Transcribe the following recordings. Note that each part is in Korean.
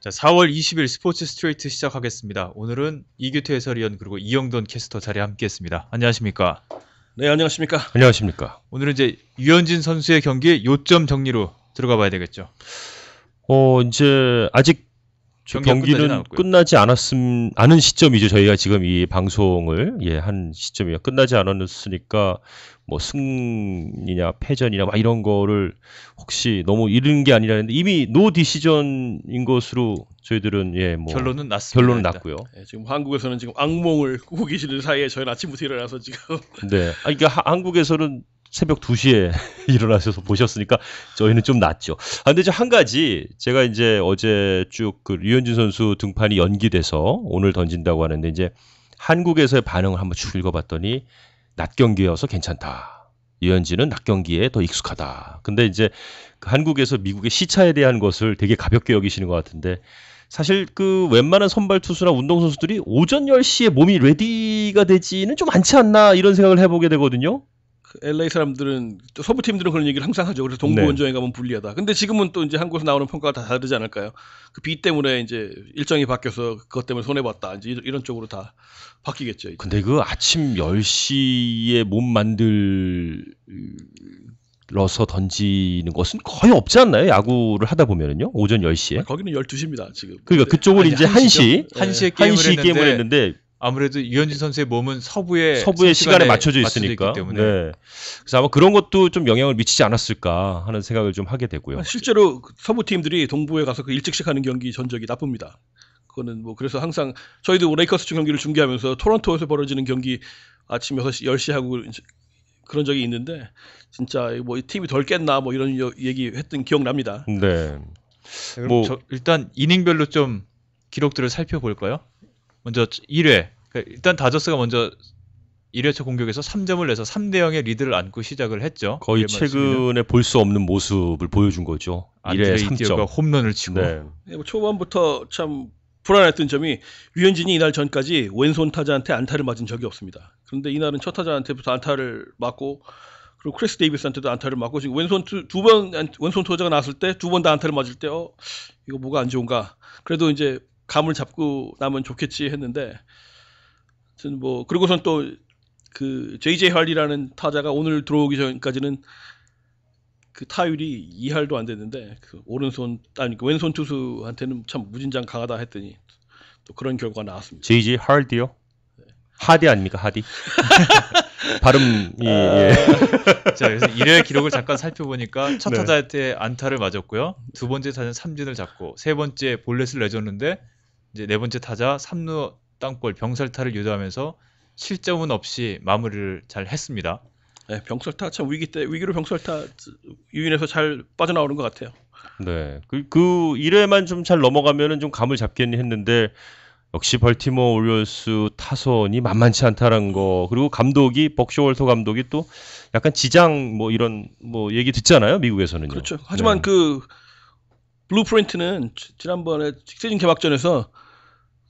자, 4월 20일 스포츠 스트레이트 시작하겠습니다. 오늘은 이규태 해설위원 그리고 이영돈 캐스터 자리에 함께했습니다. 안녕하십니까? 네, 안녕하십니까? 안녕하십니까? 오늘은 이제 유현진 선수의 경기 요점 정리로 들어가 봐야 되겠죠. 이제 아직 경기는 끝나지 않은 시점이죠. 저희가 지금 이 방송을 한 시점이요. 끝나지 않았으니까 뭐 승이냐 패전이냐 막 이런 거를 혹시 너무 이른 게 아니라는데 이미 노 디시전인 것으로 저희들은 결론은 났습니다. 결론은 났고요. 네, 지금 한국에서는 지금 악몽을 꾸고 계시는 사이에 저희는 아침부터 일어나서 지금 네. 그러니까 한국에서는 새벽 2시에 일어나셔서 보셨으니까 저희는 좀 낫죠. 근데 이제 한 가지 제가 이제 어제 쭉 그 류현진 선수 등판이 연기돼서 오늘 던진다고 하는데 이제 한국에서의 반응을 한번 쭉 읽어봤더니 낮 경기여서 괜찮다. 류현진은 낮 경기에 더 익숙하다. 근데 이제 그 한국에서 미국의 시차에 대한 것을 되게 가볍게 여기시는 것 같은데 사실 그 웬만한 선발 투수나 운동선수들이 오전 10시에 몸이 레디가 되지는 좀 않지 않나 이런 생각을 해보게 되거든요. LA 사람들은 또 서부팀들은 그런 얘기를 항상 하죠. 그래서 동부 원정에 가면 불리하다. 근데 지금은 또 이제 한국에서 나오는 평가가 다 다르지 않을까요? 그 비 때문에 이제 일정이 바뀌어서 그것 때문에 손해 봤다. 이제 이런 쪽으로 다 바뀌겠죠. 이제. 근데 그 아침 10시에 몸 만들어서 던지는 것은 거의 없지 않나요? 야구를 하다 보면은요. 오전 10시에. 거기는 12시입니다, 지금. 그러니까 그쪽은 이제 1시에 게임을 했는데 아무래도 유현진 선수의 몸은 서부의 시간에 맞춰져 있으니까. 때문에. 네. 그래서 아마 그런 것도 좀 영향을 미치지 않았을까 하는 생각을 좀 하게 되고요. 실제로 서부 팀들이 동부에 가서 그 일찍씩 하는 경기 전적이 나쁩니다. 그거는 뭐 그래서 항상 저희도 레이커스 쪽 경기를 중계하면서 토론토에서 벌어지는 경기 아침 6시, 10시 하고 그런 적이 있는데 진짜 뭐 팀이 덜 깼나 뭐 이런 얘기 했던 기억납니다. 네. 그럼 일단 이닝별로 좀 기록들을 살펴볼까요? 먼저 1회. 일단 다저스가 먼저 1회 초 공격에서 3점을 내서 3대 0의 리드를 안고 시작을 했죠. 거의 최근에 볼 수 없는 모습을 보여준 거죠. 1회 3점. 홈런을 치고. 네. 뭐 초반부터 참 불안했던 점이 류현진이 이날 전까지 왼손 타자한테 안타를 맞은 적이 없습니다. 그런데 이날은 첫 타자한테부터 안타를 맞고 그리고 크리스 데이비스한테도 안타를 맞고 지금 왼손 왼손 타자가 나왔을 때 두 번 다 안타를 맞을 때 이거 뭐가 안 좋은가. 그래도 이제 감을 잡고 나면 좋겠지 했는데 뭐 그리고선 또 그 JJ 할리라는 타자가 오늘 들어오기 전까지는 그 타율이 2할도 안 됐는데 그 왼손 투수한테는 참 무진장 강하다 했더니 또 그런 결과가 나왔습니다. JJ 할디요? 하디 아닙니까? 하디? 발음이 자, 그래서 1회 기록을 잠깐 살펴보니까 첫 타자한테 안타를 맞았고요. 두 번째 타자는 삼진을 잡고 세 번째 볼넷을 내줬는데 이제 네 번째 타자 3루 땅볼 병살타를 유도하면서 실점은 없이 마무리를 잘 했습니다. 네, 병살타 참 위기로 병살타 유인해서 잘 빠져나오는 것 같아요. 네, 그 1회만 좀 잘 넘어가면은 좀 감을 잡겠니 했는데 역시 벌티모어 오리올스 타선이 만만치 않다는 거 그리고 감독이 벅쇼월터 감독이 또 약간 지장 뭐 이런 뭐 얘기 듣잖아요 미국에서는요. 그렇죠. 하지만 그 블루프린트는 지난번에 시즌 개막전에서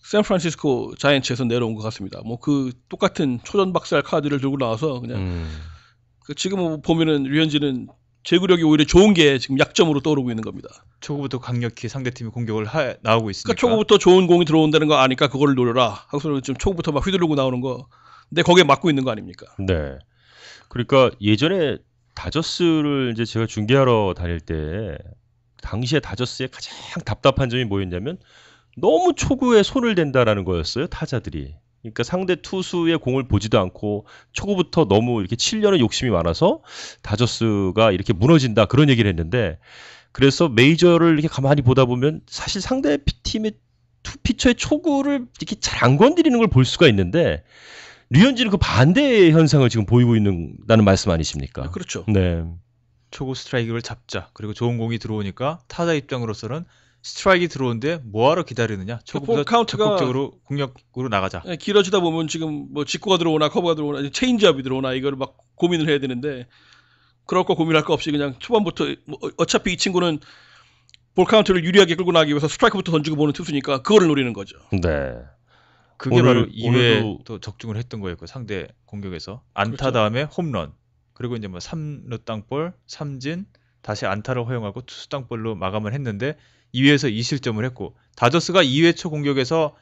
샌프란시스코 자이언츠에서 내려온 것 같습니다. 뭐 그 똑같은 초전박살 카드를 들고 나와서 그냥 지금 보면은 류현진은 제구력이 오히려 좋은 게 지금 약점으로 떠오르고 있는 겁니다. 초구부터 강력히 상대팀이 공격을 나오고 있으니까. 그러니까 초구부터 좋은 공이 들어온다는 거 아니까 그거를 노려라. 하고서 지금 초구부터 막 휘두르고 나오는 거. 근데 거기에 맞고 있는 거 아닙니까? 네. 그러니까 예전에 다저스를 이제 제가 중계하러 다닐 때 당시에 다저스의 가장 답답한 점이 뭐였냐면 너무 초구에 손을 댄다라는 거였어요. 타자들이. 그러니까 상대 투수의 공을 보지도 않고 초구부터 너무 이렇게 치려는 욕심이 많아서 다저스가 이렇게 무너진다 그런 얘기를 했는데 그래서 메이저를 이렇게 가만히 보다 보면 사실 상대 팀의 피처의 초구를 이렇게 잘 안 건드리는 걸 볼 수가 있는데 류현진은 그 반대의 현상을 지금 보이고 있다는 말씀 아니십니까? 그렇죠. 네. 초구 스트라이크를 잡자. 그리고 좋은 공이 들어오니까 타자 입장으로서는 스트라이크 들어오는데 뭐하러 기다리느냐. 초구보다 적극적으로 공격으로 나가자. 길어지다 보면 지금 뭐 직구가 들어오나 커브가 들어오나 체인지업이 들어오나 이걸 막 고민을 해야 되는데 그럴 거 고민할 거 없이 그냥 초반부터 어차피 이 친구는 볼 카운트를 유리하게 끌고 나가기 위해서 스트라이크부터 던지고 보는 투수니까 그거를 노리는 거죠. 네. 그게 바로 2회도 적중을 했던 거였고 상대 공격에서 안타 그렇죠. 다음에 홈런 그리고 이제 뭐 3루 땅볼 삼진 다시 안타를 허용하고 투수 땅볼로 마감을 했는데 2회에서 2실점을 했고 다저스가 2회 초 공격에서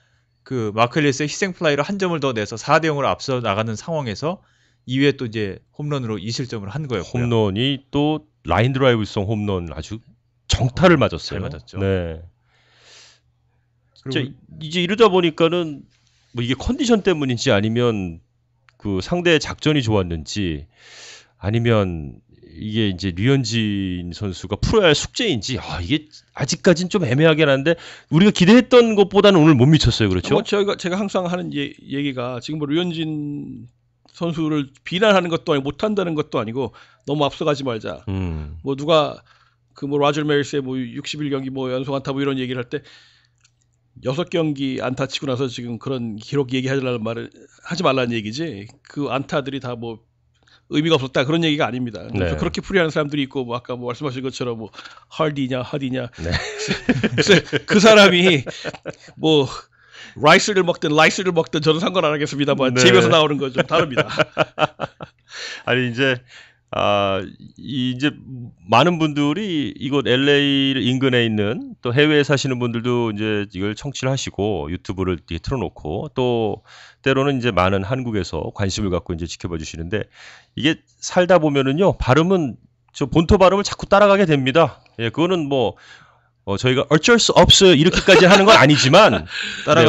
그 마크 엘리스의 희생 플라이로 한 점을 더 내서 4대 0으로 앞서 나가는 상황에서 2회 또 이제 홈런으로 2실점을 한 거였고요. 홈런이 또 라인 드라이브성 홈런 아주 정타를 맞았어요. 잘 맞았죠. 네. 그리고 이제 이러다 보니까는 뭐 이게 컨디션 때문인지 아니면 그 상대의 작전이 좋았는지 아니면 이게 이제 류현진 선수가 풀어야 할 숙제인지 이게 아직까지는 좀 애매하긴 한데 우리가 기대했던 것보다는 오늘 못 미쳤어요. 그렇죠? 제가 항상 하는 얘기가 지금 뭐 류현진 선수를 비난하는 것도 아니고 못한다는 것도 아니고 너무 앞서가지 말자. 뭐 누가 그 뭐 라저 메리스의 뭐 61경기 뭐 연속 안타 뭐 이런 얘기를 할 때 6경기 안타 치고 나서 지금 그런 기록 얘기하려는 말을 하지 말라는 얘기지. 그 안타들이 다 뭐 의미가 없었다 그런 얘기가 아닙니다. 네. 그렇게 풀이하는 사람들이 있고 뭐 아까 뭐 말씀하신 것처럼 뭐 하디냐 네. 그 사람이 뭐 라이스를 먹든 라이스를 먹든 저는 상관 안 하겠습니다만 네. 집에서 나오는 건 좀 다릅니다. 아니 이제 이제 많은 분들이 이곳 LA 인근에 있는 또 해외에 사시는 분들도 이제 이걸 청취를 하시고 유튜브를 이렇게 틀어놓고 또 때로는 이제 많은 한국에서 관심을 갖고 이제 지켜봐 주시는데 이게 살다 보면은요 발음은 저 본토 발음을 자꾸 따라가게 됩니다. 예, 그거는 뭐 저희가 어쩔 수 없어 이렇게까지 하는 건 아니지만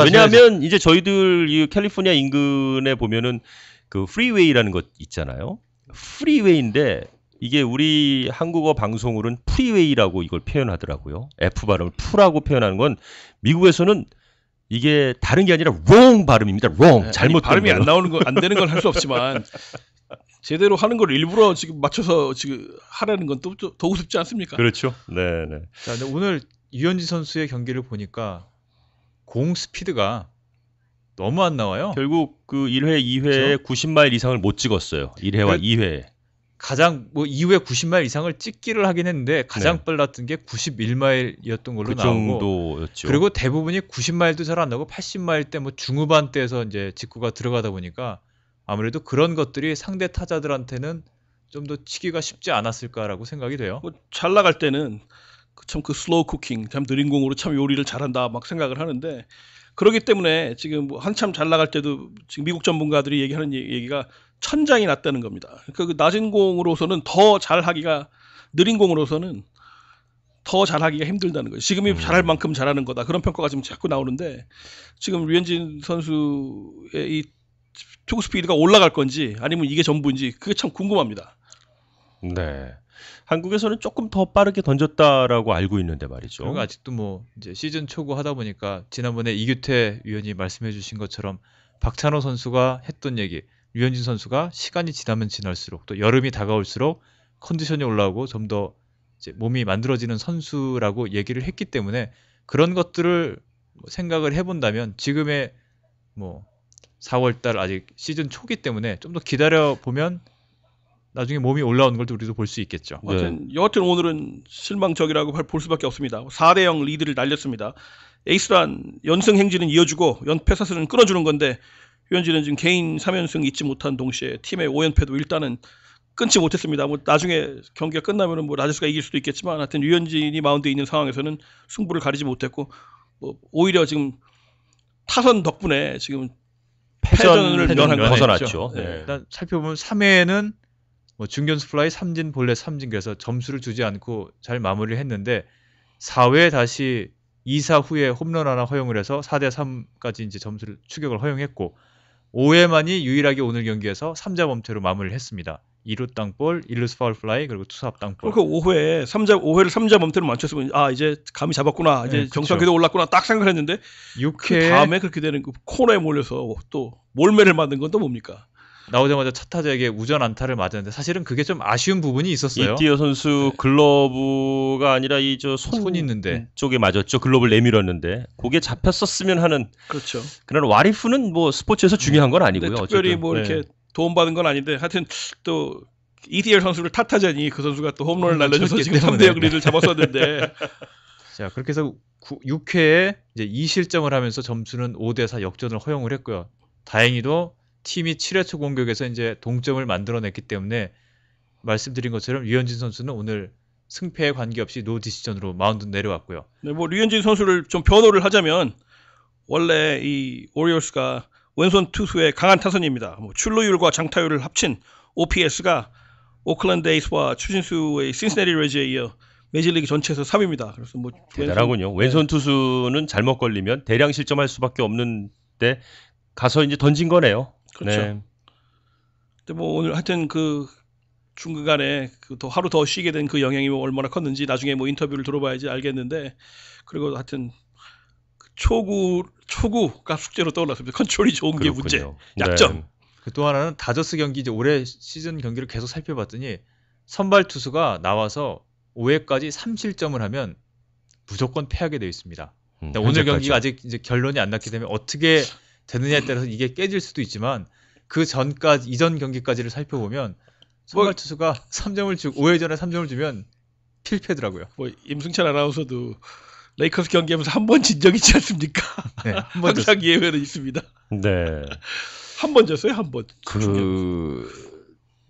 왜냐하면 이제 저희들 이 캘리포니아 인근에 보면은 그 프리웨이라는 것 있잖아요. 프리웨이인데 이게 우리 한국어 방송으로는 프리웨이라고 이걸 표현하더라고요. F 발음을 F라고 표현하는 건 미국에서는 이게 다른 게 아니라 wrong 발음입니다. wrong. 잘못된 발음이 걸로. 안 나오는 거 안 되는 건 할 수 없지만 제대로 하는 걸 일부러 지금 맞춰서 지금 하라는 건 또 더 우습지 않습니까? 그렇죠. 네, 네. 자, 근데 오늘 유현진 선수의 경기를 보니까 공 스피드가 너무 안 나와요. 결국 그 1회, 2회에 90마일 이상을 못 찍었어요. 1회와 2회. 가장 뭐 이후에 90마일 이상을 찍기를 하긴 했는데 가장 빨랐던 게 91마일이었던 걸로 그 나오고 정도였죠. 그리고 대부분이 90마일도 잘 안 나오고 80마일 때 뭐 중후반 때에서 이제 직구가 들어가다 보니까 아무래도 그런 것들이 상대 타자들한테는 좀 더 치기가 쉽지 않았을까라고 생각이 돼요. 뭐 잘 나갈 때는 참 그 슬로우 쿠킹, 참 느린 공으로 참 요리를 잘한다 막 생각을 하는데 그렇기 때문에 지금 뭐 한참 잘 나갈 때도 지금 미국 전문가들이 얘기하는 얘기가 천장이 낮다는 겁니다. 그러니까 그 낮은 공으로서는 더 잘하기가 느린 공으로서는 더 잘하기가 힘들다는 거예요. 지금이 잘할 만큼 잘하는 거다. 그런 평가가 지금 자꾸 나오는데 지금 류현진 선수의 이 투구 스피드가 올라갈 건지 아니면 이게 전부인지 그게 참 궁금합니다. 네. 한국에서는 조금 더 빠르게 던졌다라고 알고 있는데 말이죠. 그리고 아직도 뭐 이제 시즌 초구 하다 보니까 지난번에 이규태 위원이 말씀해주신 것처럼 박찬호 선수가 했던 얘기, 류현진 선수가 시간이 지나면 지날수록 또 여름이 다가올수록 컨디션이 올라오고 좀 더 이제 몸이 만들어지는 선수라고 얘기를 했기 때문에 그런 것들을 생각을 해본다면 지금의 뭐 4월달 아직 시즌 초기 때문에 좀 더 기다려 보면 나중에 몸이 올라오는 걸 우리도 볼 수 있겠죠. 여하튼 오늘은 실망적이라고 볼 수밖에 없습니다. 4대0 리드를 날렸습니다. 에이스란 연승 행진은 이어주고 연패 사슬은 끊어주는 건데 류현진은 지금 개인 3연승 잊지 못한 동시에 팀의 5연패도 일단은 끊지 못했습니다. 뭐 나중에 경기가 끝나면은 뭐 라저스가 이길 수도 있겠지만 하여튼 류현진이 마운드에 있는 상황에서는 승부를 가리지 못했고 뭐 오히려 지금 타선 덕분에 지금 패전을 면한 거 벗어났죠. 네. 일단 살펴보면 3회에는 뭐 중견수 플라이 3진 볼넷 3진 그래서 점수를 주지 않고 잘 마무리를 했는데 4회에 다시 2사 후에 홈런 하나 허용을 해서 4대 3까지 이제 점수를 추격을 허용했고 5회만이 유일하게 오늘 경기에서 3자 범퇴로 마무리를 했습니다. 2루 땅볼, 1루수 파울 플라이 그리고 투수 앞 땅볼. 그 5회를 3자 범퇴로 맞췄으면 이제 감이 잡았구나. 이제 네, 정상 궤도 올랐구나 딱 생각을 했는데 6회 그 다음에 그렇게 되는 그 코너에 몰려서 또 몰매를 맞는 건 또 뭡니까? 나오자마자 첫 타자에게 우전 안타를 맞았는데 사실은 그게 좀 아쉬운 부분이 있었어요. 이티어 선수 글러브가 아니라 이 저 손 있는데 쪽에 맞았죠. 글러브를 내밀었는데 그게 잡혔었으면 하는. 그렇죠. 그런 와리프는 뭐 스포츠에서 중요한 건 아니고요. 특별히 어쨌든. 뭐 이렇게 도움받은 건 아닌데 하여튼 또 이티어 선수를 탓하자니 그 선수가 또 홈런을 날려줘서 지금 3대0 리드를 잡았었는데 자 그렇게 해서 6회에 이제 2실점을 하면서 점수는 5대4 역전을 허용을 했고요. 다행히도 팀이 7회 초 공격에서 이제 동점을 만들어냈기 때문에 말씀드린 것처럼 류현진 선수는 오늘 승패에 관계없이 노 디시전으로 마운드 내려왔고요. 네, 뭐 류현진 선수를 좀 변호를 하자면 원래 이 오리올스가 왼손 투수의 강한 타선입니다. 뭐 출루율과 장타율을 합친 OPS가 오클랜드 에이스와 추신수의 신시내티 레즈에 이어 메이저리그 전체에서 3위입니다. 그래서 뭐 대단하군요. 왼손 투수는 잘못 걸리면 대량 실점할 수밖에 없는데 가서 이제 던진 거네요. 그렇죠. 네. 근데 뭐 오늘 하여튼 그 중간에 그 더 하루 더 쉬게 된 그 영향이 뭐 얼마나 컸는지 나중에 뭐 인터뷰를 들어봐야지 알겠는데, 그리고 하여튼 그 초구가 숙제로 떠올랐습니다. 컨트롤이 좋은 게 문제, 그렇군요. 약점. 네. 또 하나는 다저스 경기 이제 올해 시즌 경기를 계속 살펴봤더니 선발 투수가 나와서 5회까지 3실점을 하면 무조건 패하게 되어 있습니다. 오늘 현재까지. 경기가 아직 이제 결론이 안 났기 때문에 어떻게 되느냐에 따라서 이게 깨질 수도 있지만 그 전까지 이전 경기까지를 살펴보면 선발 투수가 3점을 주고 5회 전에 3점을 주면 필패더라고요. 뭐 임승찬 아나운서도 레이커스 경기하면서 한 번 진 적 있지 않습니까? 네, 한번 항상 예외는 있습니다. 네. 한 번 졌어요, 한 번.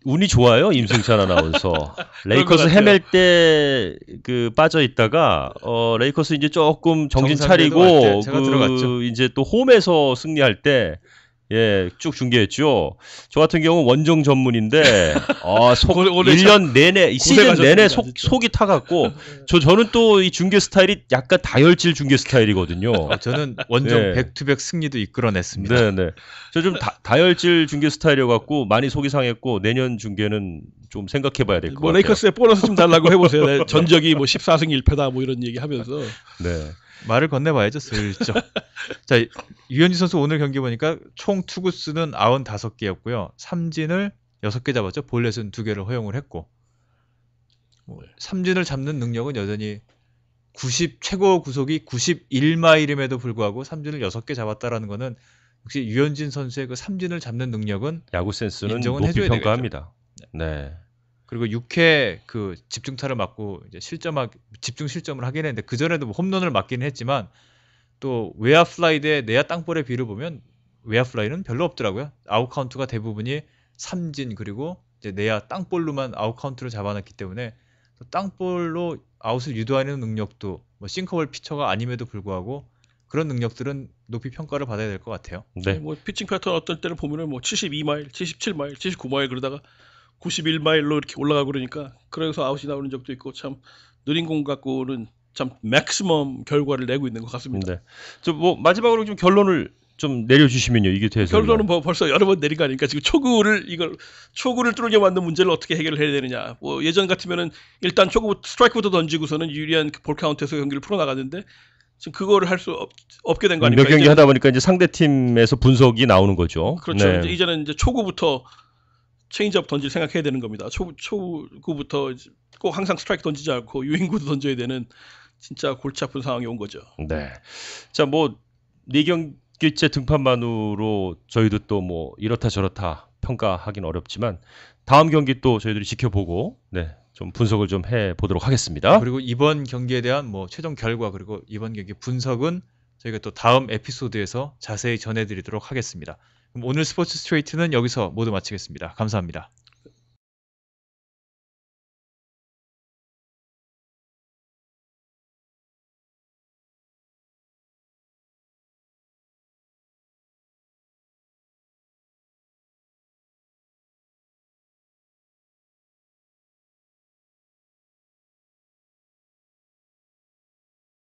운이 좋아요, 임승찬 아나운서. 레이커스 같아요. 헤맬 때 그 빠져 있다가 레이커스 이제 조금 정신 정상궤도 갈 때 차리고 제가 들어갔죠. 이제 또 홈에서 승리할 때 쭉 중계했죠. 저 같은 경우는 원정 전문인데 올해 1년 내내 시즌 내내 고생하셨습니다, 진짜. 속이 타갖고 저는 또 이 중계 스타일이 약간 다혈질 중계 스타일이거든요. 저는 원정 네. 백투백 승리도 이끌어냈습니다. 네네. 저 좀 다혈질 중계 스타일이어갖고 많이 속이 상했고 내년 중계는 좀 생각해봐야 될 것 뭐 같아요. 레이커스에 보너스 좀 달라고 해보세요. 네, 전적이 뭐 14승 1패다 뭐 이런 얘기 하면서. 네. 말을 건네봐야죠, 슬쩍. 자, 유현진 선수 오늘 경기 보니까 총 투구수는 95개였고요. 삼진을 6개 잡았죠. 볼넷은 2개를 허용을 했고. 삼진을 잡는 능력은 여전히 최고 구속이 91마일임에도 불구하고 삼진을 6개 잡았다라는 거는 역시 유현진 선수의 그 삼진을 잡는 능력은 야구 센스는 인정은 높이 해줘야 평가합니다. 네. 그리고 6회 그 집중타를 맞고 이제 집중 실점을 하긴 했는데 그 전에도 뭐 홈런을 맞긴 했지만 또 외야 플라이 대 내야 땅볼의 비를 보면 외야 플라이는 별로 없더라고요. 아웃 카운트가 대부분이 삼진 그리고 이제 내야 땅볼로만 아웃 카운트를 잡아놨기 때문에 또 땅볼로 아웃을 유도하는 능력도 뭐 싱커볼 피처가 아님에도 불구하고 그런 능력들은 높이 평가를 받아야 될 것 같아요. 네. 뭐 피칭 패턴 어떤 때는 보면은 뭐 72마일, 77마일, 79마일 그러다가 91마일로 이렇게 올라가고 그러니까 그래서 아웃이 나오는 적도 있고 참 느린 공 갖고는 참 맥시멈 결과를 내고 있는 것 같습니다. 네. 저 뭐 마지막으로 좀 결론을 좀 내려주시면요. 이게 돼서 결론은 뭐 벌써 여러 번 내린 거 아닙니까? 지금 초구를 뚫게 만든 문제를 어떻게 해결을 해야 되느냐. 뭐 예전 같으면은 일단 스트라이크부터 던지고서는 유리한 볼 카운트에서 경기를 풀어나갔는데 지금 그거를 할 수 없게 된 거 아닙니까? 몇 경기 하다 보니까 이제 상대 팀에서 분석이 나오는 거죠. 그렇죠. 네. 이제는 이제 초구부터 체인지업 던질 생각해야 되는 겁니다. 초구부터 꼭 항상 스트라이크 던지지 않고 유인구도 던져야 되는 진짜 골치 아픈 상황이 온 거죠. 네. 자, 뭐 4경기째 등판만으로 저희도 또 뭐 이렇다 저렇다 평가하긴 어렵지만 다음 경기 또 저희들이 지켜보고 좀 분석을 좀 해보도록 하겠습니다. 그리고 이번 경기에 대한 뭐 최종 결과 그리고 이번 경기 분석은 저희가 또 다음 에피소드에서 자세히 전해드리도록 하겠습니다. 그럼 오늘 스포츠 스트레이트는 여기서 모두 마치겠습니다. 감사합니다.